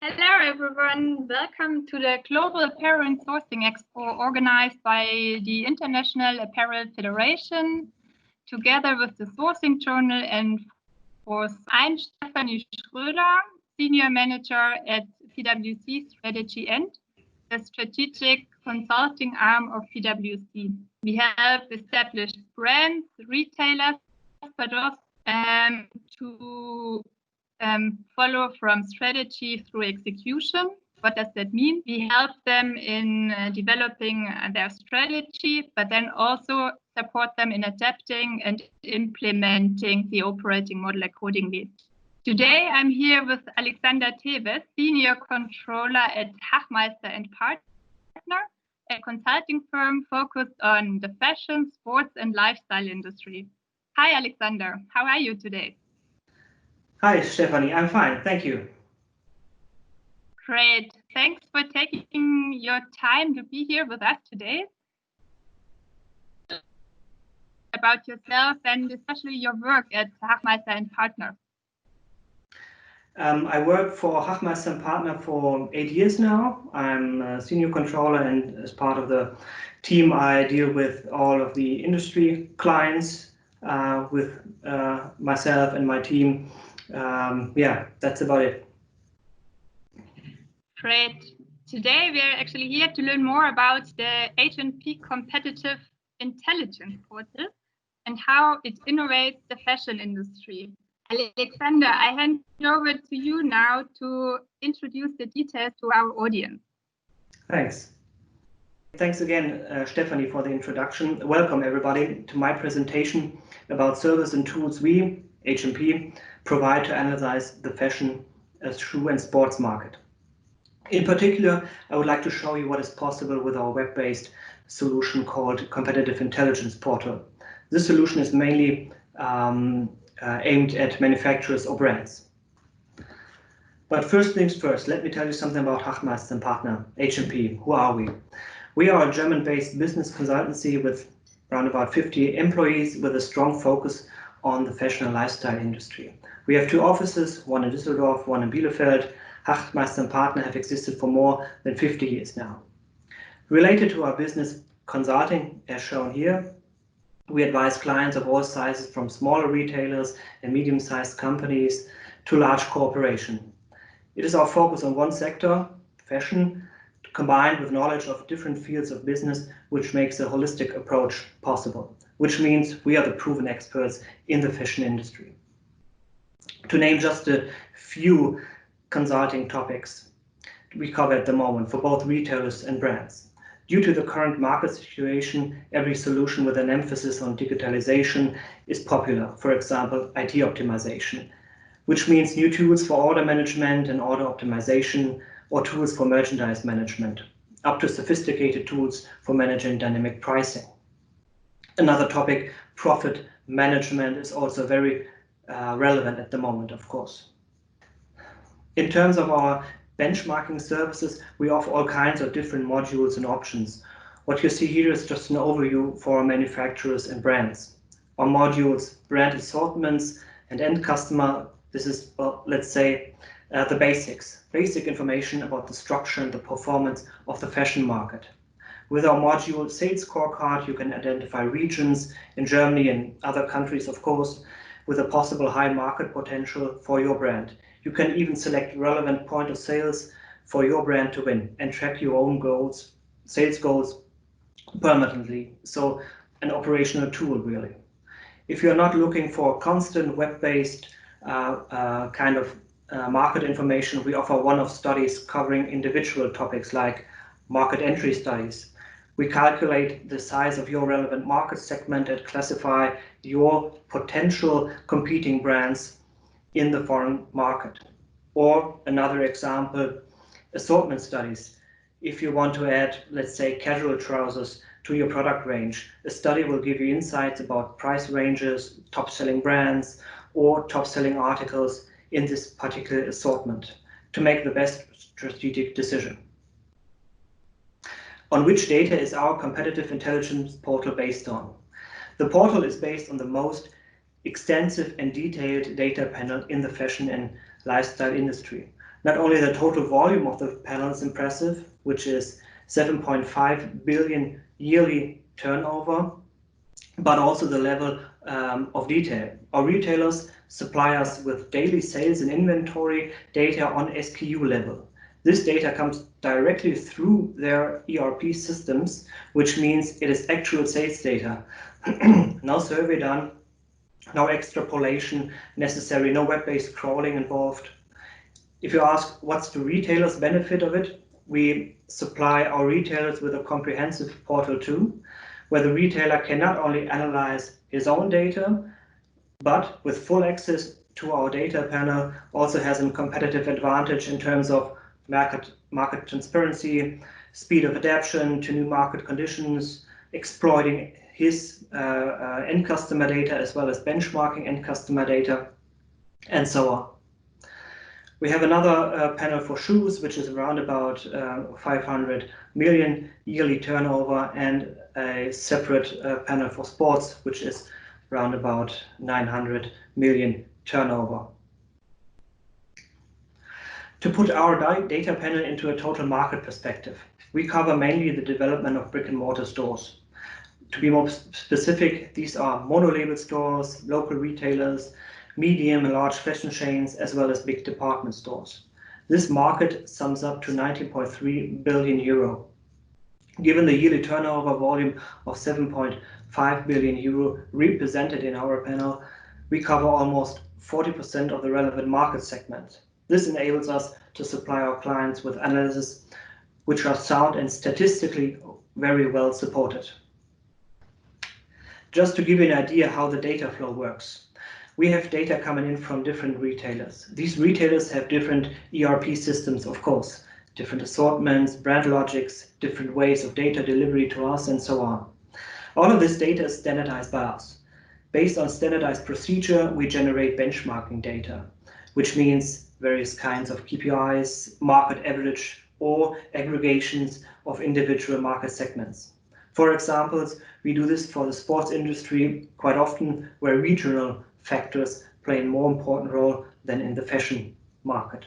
Hello everyone, welcome to the Global Apparel and Sourcing Expo organized by the International Apparel Federation together with the Sourcing Journal and Force. I'm Stefanie Schröder, Senior Manager at PwC Strategy and the Strategic Consulting arm of PwC. We have established brands, retailers, but also to follow from strategy through execution. What does that mean? We help them in developing their strategy, but then also support them in adapting and implementing the operating model accordingly. Today, I'm here with Alexander Tewes, Senior Controller at Hachmeister+Partner, a consulting firm focused on the fashion, sports, and lifestyle industry. Hi, Alexander. How are you today? Hi, Stefanie. I'm fine. Thank you. Great. Thanks for taking your time to be here with us today. About yourself and especially your work at Hachmeister+Partner. I work for Hachmeister+Partner for 8 years now. I'm a senior controller, and as part of the team, I deal with all of the industry clients with myself and my team. Yeah, that's about it. Great. Today we are actually here to learn more about the H&P competitive intelligence portal and how it innovates the fashion industry. Alexander, I hand over to you now to introduce the details to our audience. Thanks. Thanks again, Stefanie, for the introduction. Welcome everybody to my presentation about service and tools we, H&P, provide to analyze the fashion, shoe and sports market. In particular, I would like to show you what is possible with our web-based solution called Competitive Intelligence Portal. This solution is mainly aimed at manufacturers or brands. But first things first, let me tell you something about Hachmeister+Partner, H&P. Who are we? We are a German-based business consultancy with around about 50 employees with a strong focus on the fashion and lifestyle industry. We have 2 offices, one in Düsseldorf, one in Bielefeld. Hachmeister+Partner have existed for more than 50 years now. Related to our business consulting, as shown here, we advise clients of all sizes, from smaller retailers and medium-sized companies to large corporations. It is our focus on one sector, fashion, combined with knowledge of different fields of business, which makes a holistic approach possible, which means we are the proven experts in the fashion industry. To name just a few consulting topics we cover at the moment for both retailers and brands. Due to the current market situation, every solution with an emphasis on digitalization is popular. For example, IT optimization, which means new tools for order management and order optimization, or tools for merchandise management, up to sophisticated tools for managing dynamic pricing. Another topic, profit management, is also very relevant at the moment, of course. In terms of our benchmarking services, we offer all kinds of different modules and options. What you see here is just an overview for manufacturers and brands. Our modules, brand assortments and end customer, this is, well, let's say, the basics, basic information about the structure and the performance of the fashion market. With our module Sales Scorecard, you can identify regions in Germany and other countries, of course, with a possible high market potential for your brand. You can even select relevant point of sales for your brand to win and track your own goals, sales goals permanently. So an operational tool, really. If you're not looking for constant web-based kind of market information, we offer one-off studies covering individual topics like market entry studies. We calculate the size of your relevant market segment and classify your potential competing brands in the foreign market. Or another example, assortment studies. If you want to add, let's say, casual trousers to your product range, a study will give you insights about price ranges, top-selling brands, or top-selling articles in this particular assortment to make the best strategic decision. On which data is our competitive intelligence portal based on? The portal is based on the most extensive and detailed data panel in the fashion and lifestyle industry. Not only the total volume of the panel is impressive, which is 7.5 billion yearly turnover, but also the level of detail. Our retailers supply us with daily sales and inventory data on SKU level. This data comes directly through their ERP systems, which means it is actual sales data. No survey done, no extrapolation necessary, no web-based crawling involved. If you ask what's the retailer's benefit of it, we supply our retailers with a comprehensive portal too, where the retailer can not only analyze his own data, but with full access to our data panel also has a competitive advantage in terms of market transparency, speed of adaptation to new market conditions, exploiting his end customer data as well as benchmarking end customer data, and so on. We have another panel for shoes, which is around about 500 million yearly turnover, and a separate panel for sports, which is around about 900 million turnover. To put our data panel into a total market perspective, we cover mainly the development of brick and mortar stores. To be more specific, these are mono-label stores, local retailers, medium and large fashion chains, as well as big department stores. This market sums up to 19.3 billion euro. Given the yearly turnover volume of 7.5 billion euro represented in our panel, we cover almost 40% of the relevant market segment. This enables us to supply our clients with analyses which are sound and statistically very well supported. Just to give you an idea how the data flow works, we have data coming in from different retailers. These retailers have different ERP systems, of course, different assortments, brand logics, different ways of data delivery to us, and so on. All of this data is standardized by us. Based on standardized procedure, we generate benchmarking data, which means various kinds of KPIs, market average, or aggregations of individual market segments. For examples, we do this for the sports industry quite often, where regional factors play a more important role than in the fashion market.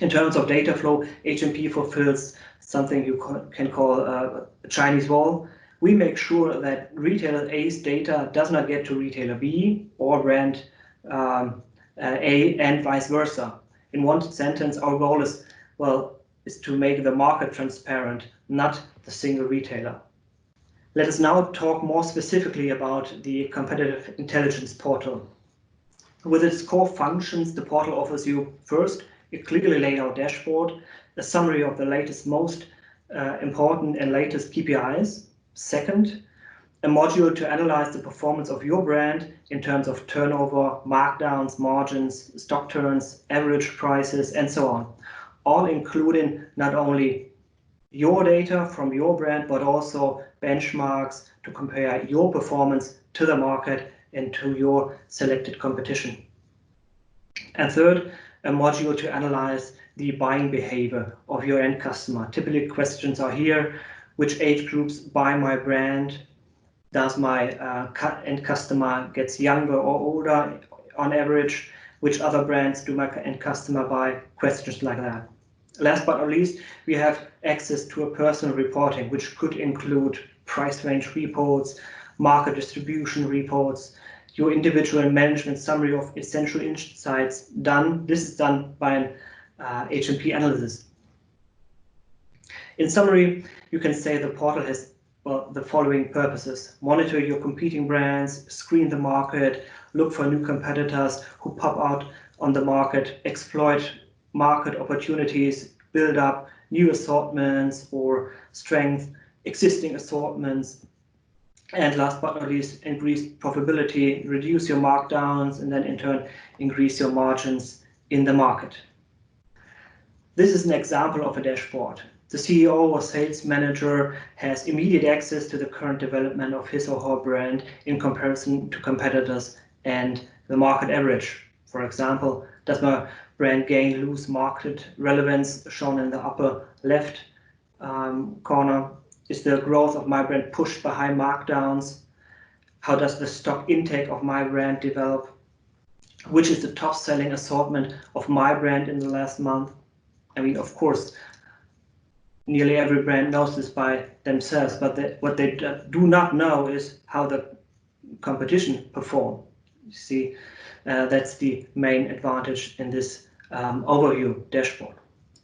In terms of data flow, HMP fulfills something you can call a Chinese wall. We make sure that retailer A's data does not get to retailer B or brand A and vice versa. In one sentence, our goal is to make the market transparent, not the single retailer. Let us now talk more specifically about the competitive intelligence portal. With its core functions, the portal offers you first a clearly laid out dashboard, a summary of the latest, most important and latest KPIs. Second, a module to analyze the performance of your brand in terms of turnover, markdowns, margins, stock turns, average prices, and so on. All including not only your data from your brand, but also benchmarks to compare your performance to the market and to your selected competition. And third, a module to analyze the buying behavior of your end customer. Typically questions are here: which age groups buy my brand? Does my end customer gets younger or older on average? Which other brands do my end customer buy? Questions like that. Last but not least, we have access to a personal reporting, which could include price range reports, market distribution reports, your individual management summary of essential insights done. This is done by an HMP analysis. In summary, you can say the portal has the following purposes: monitor your competing brands, screen the market, look for new competitors who pop out on the market, exploit market opportunities, build up new assortments or strengthen existing assortments, and last but not least, increase profitability, reduce your markdowns, and then in turn increase your margins in the market. This is an example of a dashboard. The CEO or sales manager has immediate access to the current development of his or her brand in comparison to competitors and the market average. For example, does my brand gain, lose market relevance, shown in the upper left corner? Is the growth of my brand pushed by high markdowns? How does the stock intake of my brand develop? which is the top selling assortment of my brand in the last month. I mean, of course, nearly every brand knows this by themselves, but what they do not know is how the competition perform. You see, that's the main advantage in this overview dashboard.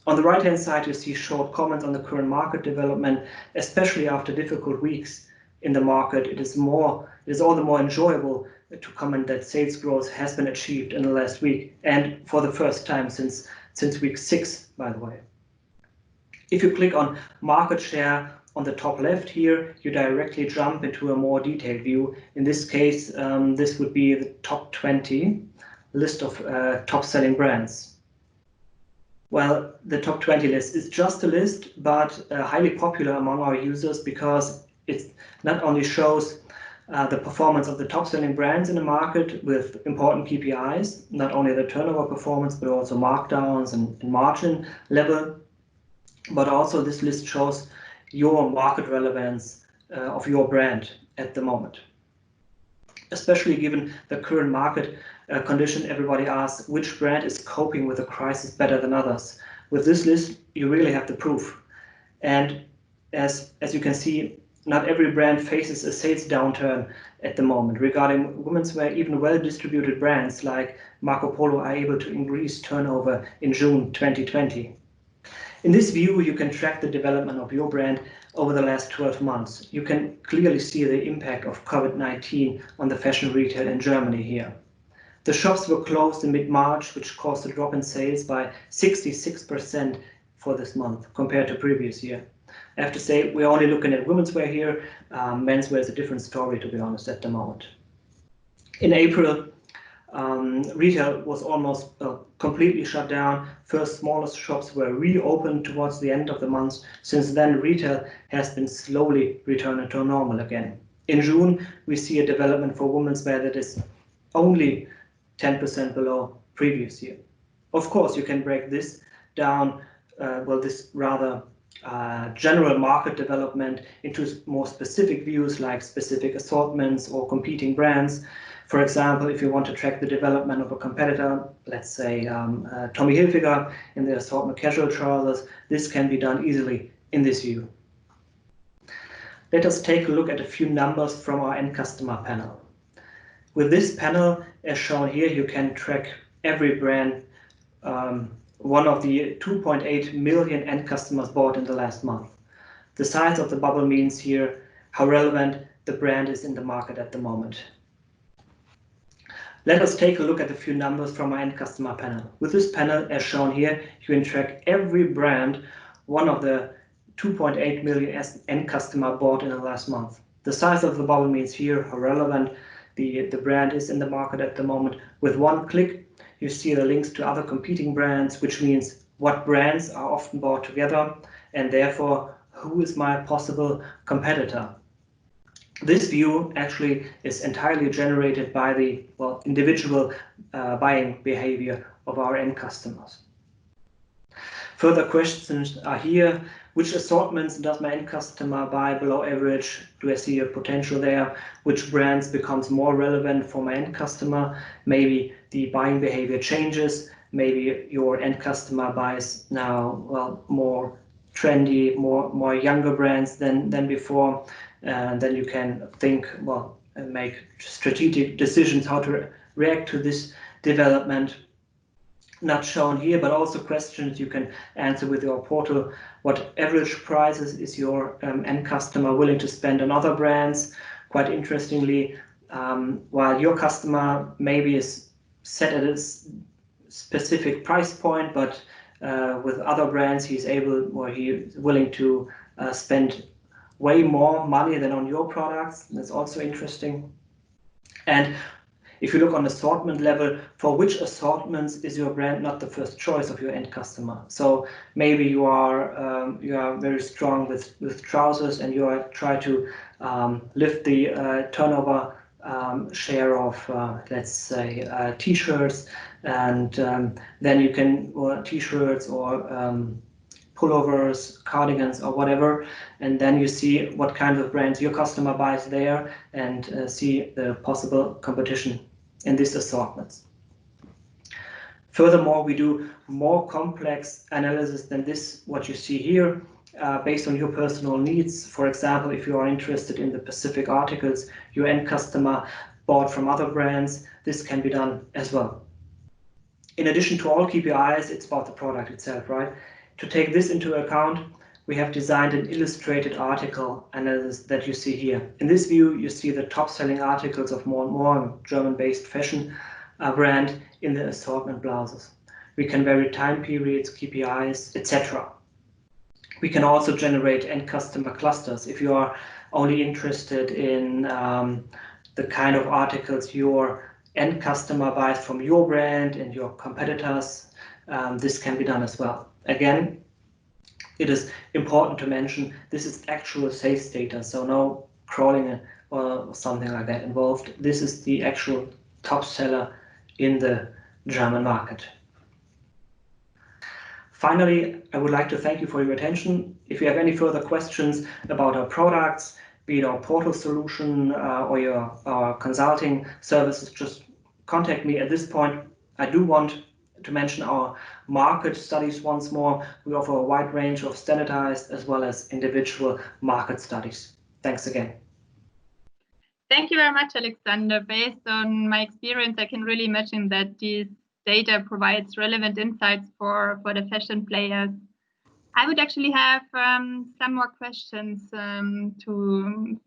On the right hand side, you see short comments on the current market development, especially after difficult weeks in the market. It is all the more enjoyable to comment that sales growth has been achieved in the last week, and for the first time since week 6, by the way. If you click on market share on the top left here, you directly jump into a more detailed view. In this case, this would be the top 20 list of top selling brands. Well, the top 20 list is just a list, but highly popular among our users because it not only shows the performance of the top selling brands in the market with important KPIs, not only the turnover performance, but also markdowns and margin level, but also this list shows your market relevance of your brand at the moment. Especially given the current market condition, everybody asks which brand is coping with the crisis better than others. With this list, you really have the proof. And as you can see, not every brand faces a sales downturn at the moment. Regarding women's wear, even well-distributed brands like Marco Polo are able to increase turnover in June 2020. In this view, you can track the development of your brand over the last 12 months. You can clearly see the impact of COVID-19 on the fashion retail in Germany here. The shops were closed in mid-March, which caused a drop in sales by 66% for this month compared to previous year. I have to say, we're only looking at women's wear here. Menswear is a different story, to be honest, at the moment. In April, retail was almost completely shut down. First, smallest shops were reopened towards the end of the month. Since then, retail has been slowly returning to normal again. In June, we see a development for women's wear that is only 10% below previous year. Of course, you can break this down, this rather general market development into more specific views like specific assortments or competing brands. For example, if you want to track the development of a competitor, let's say Tommy Hilfiger in the assortment casual trousers, this can be done easily in this view. Let us take a look at a few numbers from our end customer panel. With this panel, as shown here, you can track every brand one of the 2.8 million end customers bought in the last month. The size of the bubble means here how relevant the brand is in the market at the moment. Let us take a look at a few numbers from our end customer panel. With this panel, as shown here, you can track every brand one of the 2.8 million end customer bought in the last month. The size of the bubble means here how relevant the brand is in the market at the moment. With one click, you see the links to other competing brands, which means what brands are often bought together, and therefore who is my possible competitor. This view actually is entirely generated by the individual buying behavior of our end customers. Further questions are here. Which assortments does my end customer buy below average? Do I see a potential there? Which brands becomes more relevant for my end customer? Maybe the buying behavior changes. Maybe your end customer buys now more trendy, more younger brands than before. Then you can think, and make strategic decisions how to react to this development. Not shown here, but also questions you can answer with your portal. What average prices is your end customer willing to spend on other brands? Quite interestingly, while your customer maybe is set at a specific price point, but with other brands he's willing to spend way more money than on your products. That's also interesting. And if you look on assortment level, for which assortments is your brand not the first choice of your end customer? So maybe you are very strong with trousers and you try to lift the turnover share of let's say t-shirts, and then you can, or t-shirts or pullovers, cardigans, or whatever, and then you see what kind of brands your customer buys there and see the possible competition in these assortments. Furthermore, we do more complex analysis than this, what you see here, based on your personal needs. For example, if you are interested in the specific articles your end customer bought from other brands, this can be done as well. In addition to all KPIs, it's about the product itself, right? To take this into account, we have designed an illustrated article analysis that you see here. In this view, you see the top-selling articles of more and more German-based fashion brand in the assortment blouses. We can vary time periods, KPIs, etc. We can also generate end customer clusters. If you are only interested in the kind of articles your end customer buys from your brand and your competitors, this can be done as well. Again, it is important to mention this is actual sales data, so no crawling or something like that involved. This is the actual top seller in the German market. Finally, I would like to thank you for your attention. If you have any further questions about our products, be it our portal solution or our consulting services, just contact me at this point. I do want to mention our market studies once more. We offer a wide range of standardized as well as individual market studies. Thanks again. Thank you very much, Alexander. Based on my experience, I can really imagine that this data provides relevant insights for the fashion players. I would actually have some more questions to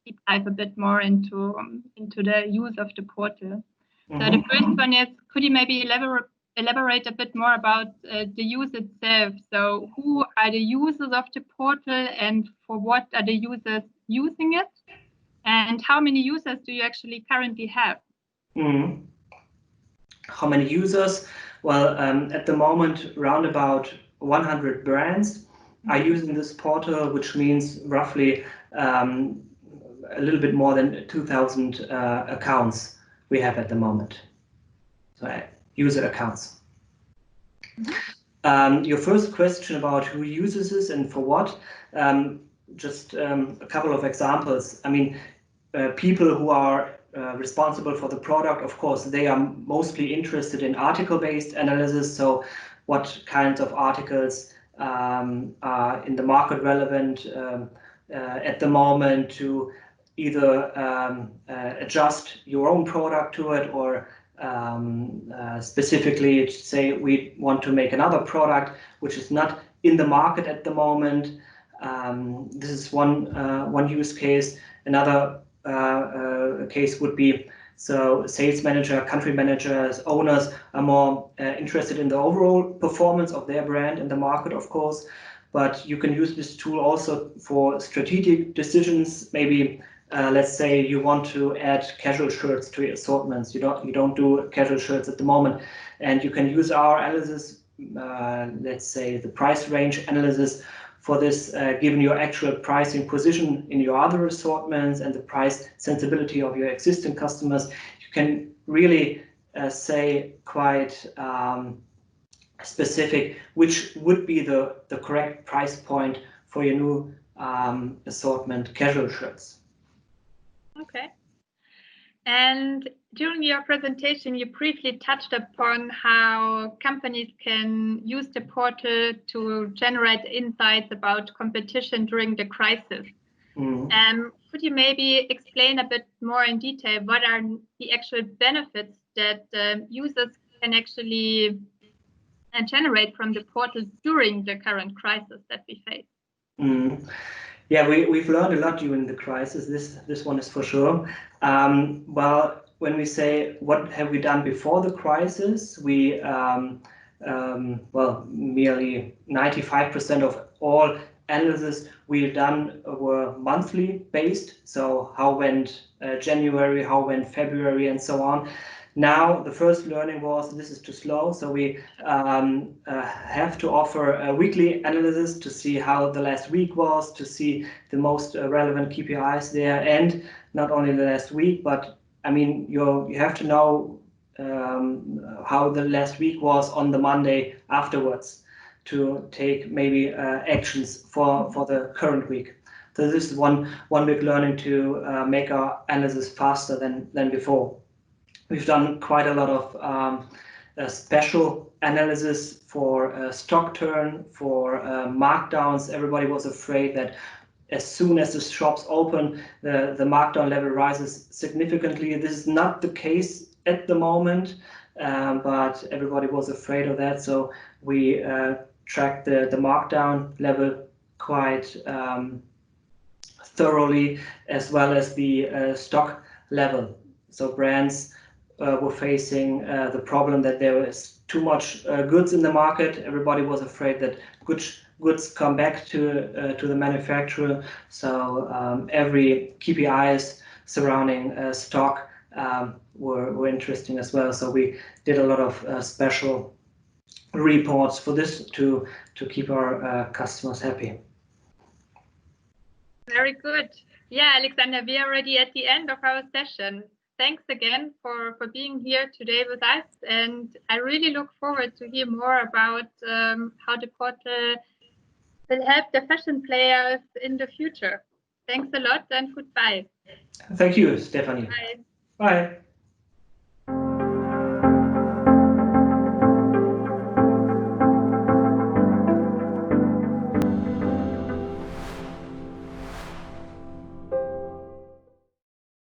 deep dive a bit more into the use of the portal. So the first one is, could you maybe elaborate a bit more about the use itself? So who are the users of the portal and for what are the users using it? And how many users do you actually currently have? How many users? Well, at the moment, around about 100 brands are using this portal, which means roughly a little bit more than 2,000 accounts we have at the moment. So user accounts. Your first question about who uses this and for what, just a couple of examples. I mean, people who are responsible for the product, of course, they are mostly interested in article-based analysis. So what kinds of articles are in the market relevant at the moment to either adjust your own product to it or specifically say we want to make another product which is not in the market at the moment. This is one use case. Another case would be, so sales manager, country managers, owners are more interested in the overall performance of their brand in the market, of course, but you can use this tool also for strategic decisions. Maybe let's say you want to add casual shirts to your assortments. You don't do casual shirts at the moment, and you can use our analysis, let's say the price range analysis, for this, given your actual pricing position in your other assortments and the price sensibility of your existing customers. You can really say quite specific which would be the correct price point for your new assortment casual shirts. Okay. And during your presentation, you briefly touched upon how companies can use the portal to generate insights about competition during the crisis. Could you maybe explain a bit more in detail what are the actual benefits that users can actually generate from the portal during the current crisis that we face? Yeah, we've learned a lot during the crisis. This one is for sure. Well, when we say what have we done before the crisis, we well, nearly 95% of all analysis we've done were monthly based. So how went January, how went February, and so on. Now the first learning was this is too slow, so we have to offer a weekly analysis to see how the last week was, to see the most relevant KPIs there, and not only the last week, but I mean you have to know how the last week was on the Monday afterwards to take maybe actions for the current week. So this is one big learning to make our analysis faster than before. We've done quite a lot of special analysis for stock turn, for markdowns. Everybody was afraid that as soon as the shops open, the markdown level rises significantly. This is not the case at the moment, but everybody was afraid of that. So we tracked the markdown level quite thoroughly, as well as the stock level. So brands were facing the problem that there was too much goods in the market. Everybody was afraid that goods come back to the manufacturer. So every KPIs surrounding stock were interesting as well. So we did a lot of special reports for this to keep our customers happy. Very good. Yeah, Alexander, we are already at the end of our session. Thanks again for being here today with us. And I really look forward to hear more about how the portal will help the fashion players in the future. Thanks a lot and goodbye. Thank you, Stephanie. Bye. Bye.